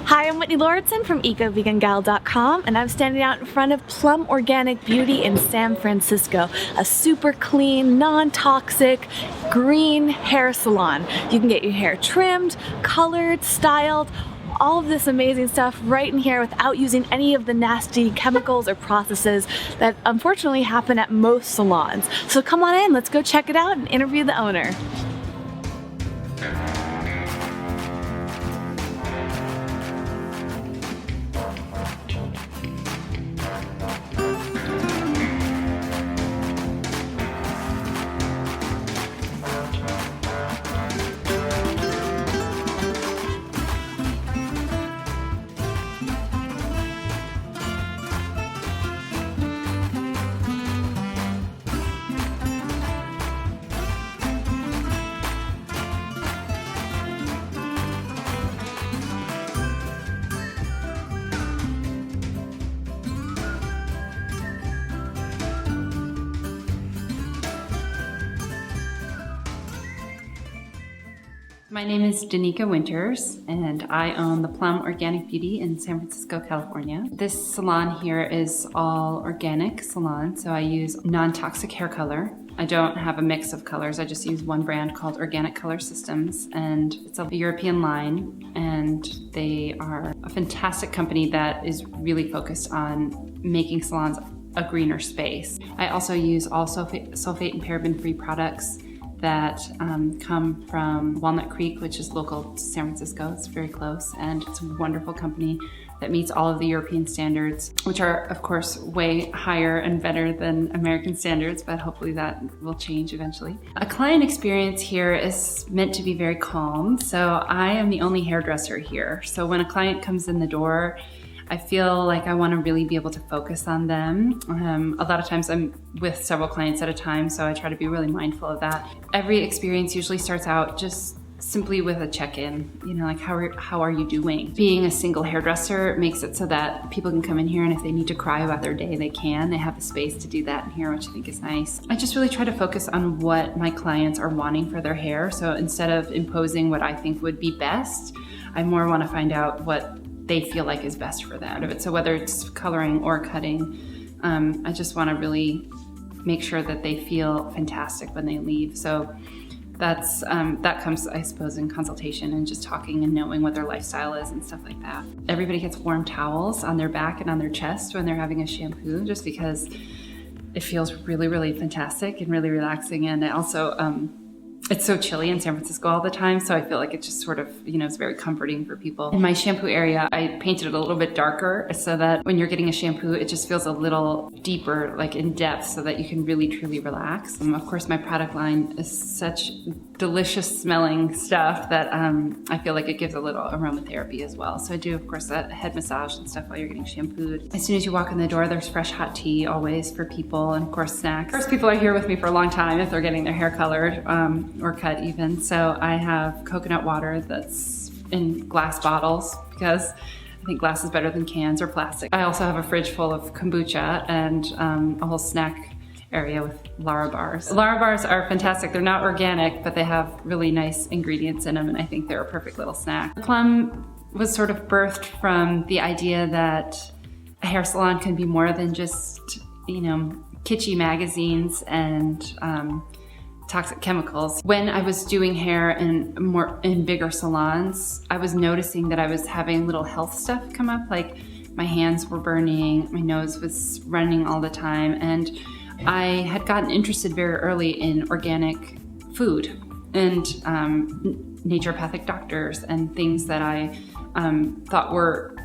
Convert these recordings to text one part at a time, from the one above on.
Hi, I'm Whitney Lauritsen from EcoVeganGal.com, and I'm standing out in front of Plum Organic Beauty in San Francisco, a super clean, non-toxic, green hair salon. You can get your hair trimmed, colored, styled, all of this amazing stuff right in here without using any of the nasty chemicals or processes that unfortunately happen at most salons. So come on in, let's go check it out and interview the owner. My name is Danica Winters, and I own the Plum Organic Beauty in San Francisco, California. This salon here is all organic salon, so I use non-toxic hair color. I don't have a mix of colors, I just use one brand called Organic Color Systems, and it's a European line, and they are a fantastic company that is really focused on making salons a greener space. I also use all sulfate and paraben-free products that come from Walnut Creek, which is local to San Francisco. It's very close, and it's a wonderful company that meets all of the European standards, which are of course way higher and better than American standards, but hopefully that will change eventually. A client experience here is meant to be very calm, so I am the only hairdresser here. So when a client comes in the door, I feel like I want to really be able to focus on them. A lot of times I'm with several clients at a time, so I try to be really mindful of that. Every experience usually starts out just simply with a check-in, like how are you doing? Being a single hairdresser makes it so that people can come in here, and if they need to cry about their day, they can. They have the space to do that in here, which I think is nice. I just really try to focus on what my clients are wanting for their hair. So instead of imposing what I think would be best, I more want to find out what they feel like is best for them. So whether it's coloring or cutting, I just want to really make sure that they feel fantastic when they leave. So that comes, I suppose, in consultation and just talking and knowing what their lifestyle is and stuff like that. Everybody gets warm towels on their back and on their chest when they're having a shampoo, just because it feels really, really fantastic and really relaxing. And it also, it's so chilly in San Francisco all the time, so I feel like it just sort of, it's very comforting for people. In my shampoo area, I painted it a little bit darker so that when you're getting a shampoo, it just feels a little deeper, like in depth, so that you can really truly relax. And of course, my product line is such delicious smelling stuff that I feel like it gives a little aromatherapy as well. So I do, of course, a head massage and stuff while you're getting shampooed. As soon as you walk in the door, there's fresh hot tea always for people, and of course snacks. Of course, people are here with me for a long time if they're getting their hair colored or cut even. So I have coconut water that's in glass bottles because I think glass is better than cans or plastic. I also have a fridge full of kombucha and a whole snack area with Lara bars. Lara bars are fantastic. They're not organic, but they have really nice ingredients in them, and I think they're a perfect little snack. Plum was sort of birthed from the idea that a hair salon can be more than just, kitschy magazines and toxic chemicals. When I was doing hair in bigger salons, I was noticing that I was having little health stuff come up, like my hands were burning, my nose was running all the time, and I had gotten interested very early in organic food and naturopathic doctors and things that I thought were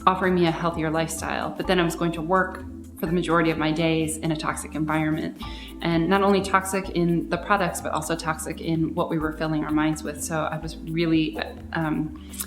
offering me a healthier lifestyle. But then I was going to work for the majority of my days in a toxic environment, and not only toxic in the products, but also toxic in what we were filling our minds with. So I was really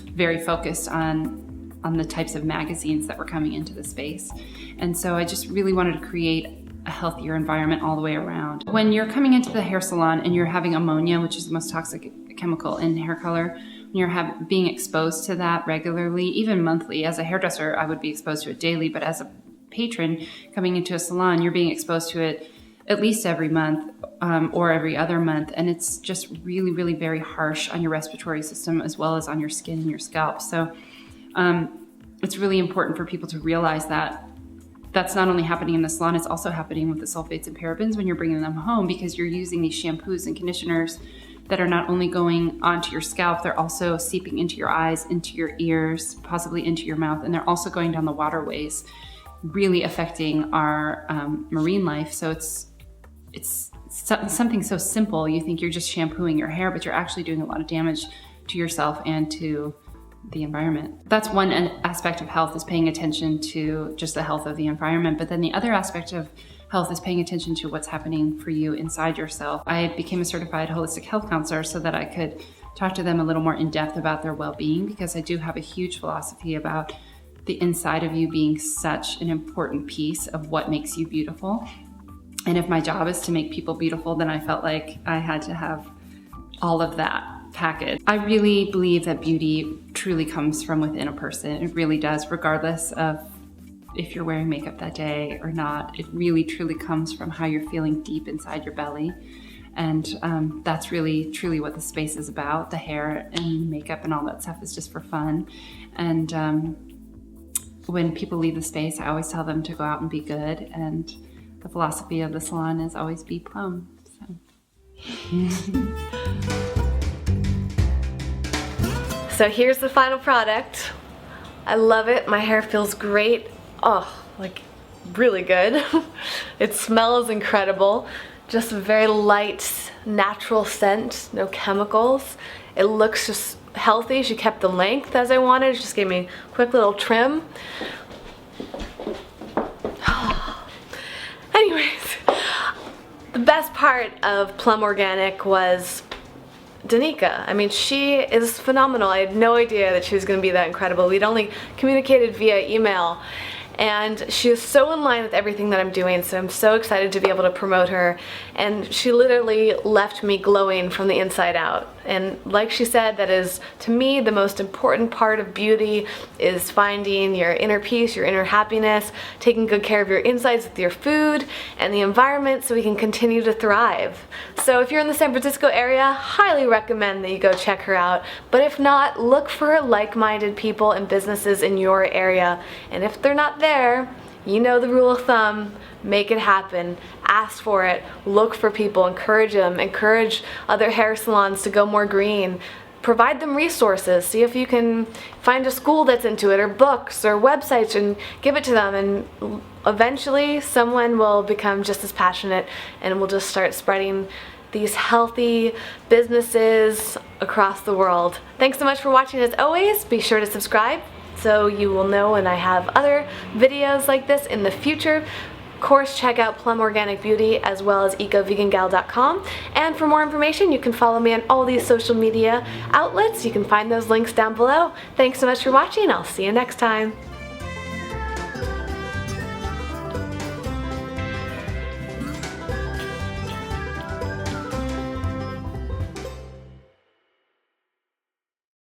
very focused on the types of magazines that were coming into the space. And so I just really wanted to create a healthier environment all the way around. When you're coming into the hair salon and you're having ammonia, which is the most toxic chemical in hair color, when you're being exposed to that regularly, even monthly. As a hairdresser, I would be exposed to it daily, but as a patron coming into a salon, you're being exposed to it at least every month or every other month, and it's just really, really very harsh on your respiratory system as well as on your skin and your scalp. So It's really important for people to realize that that's not only happening in the salon, it's also happening with the sulfates and parabens when you're bringing them home, because you're using these shampoos and conditioners that are not only going onto your scalp, they're also seeping into your eyes, into your ears, possibly into your mouth, and they're also going down the waterways, really affecting our marine life. So it's something so simple. You think you're just shampooing your hair, but you're actually doing a lot of damage to yourself and to the environment. That's one aspect of health, is paying attention to just the health of the environment. But then the other aspect of health is paying attention to what's happening for you inside yourself. I became a certified holistic health counselor so that I could talk to them a little more in depth about their well-being, because I do have a huge philosophy about the inside of you being such an important piece of what makes you beautiful. And if my job is to make people beautiful, then I felt like I had to have all of that package. I really believe that beauty truly comes from within a person. It really does, regardless of if you're wearing makeup that day or not. It really truly comes from how you're feeling deep inside your belly. And that's really truly what the space is about. The hair and makeup and all that stuff is just for fun. And when people leave the space, I always tell them to go out and be good. And the philosophy of the salon is always be plum. So here's the final product. I love it. My hair feels great. Oh, like really good. It smells incredible. Just a very light, natural scent, no chemicals. It looks just healthy. She kept the length as I wanted. She just gave me a quick little trim. Anyways, the best part of Plum Organic was Danica. I mean, she is phenomenal. I had no idea that she was going to be that incredible. We'd only communicated via email, and she is so in line with everything that I'm doing, so I'm so excited to be able to promote her. And she literally left me glowing from the inside out. And like she said, that is, to me, the most important part of beauty, is finding your inner peace, your inner happiness, taking good care of your insides with your food and the environment so we can continue to thrive. So if you're in the San Francisco area, highly recommend that you go check her out. But if not, look for like-minded people and businesses in your area. And if they're not there, you know the rule of thumb: make it happen, ask for it, look for people, encourage them, encourage other hair salons to go more green, provide them resources, see if you can find a school that's into it, or books or websites, and give it to them, and eventually someone will become just as passionate, and we'll just start spreading these healthy businesses across the world. Thanks so much for watching. As always, be sure to subscribe so you will know when I have other videos like this in the future. Of course, check out Plum Organic Beauty as well as ecovegangal.com. And for more information, you can follow me on all these social media outlets. You can find those links down below. Thanks so much for watching. I'll see you next time.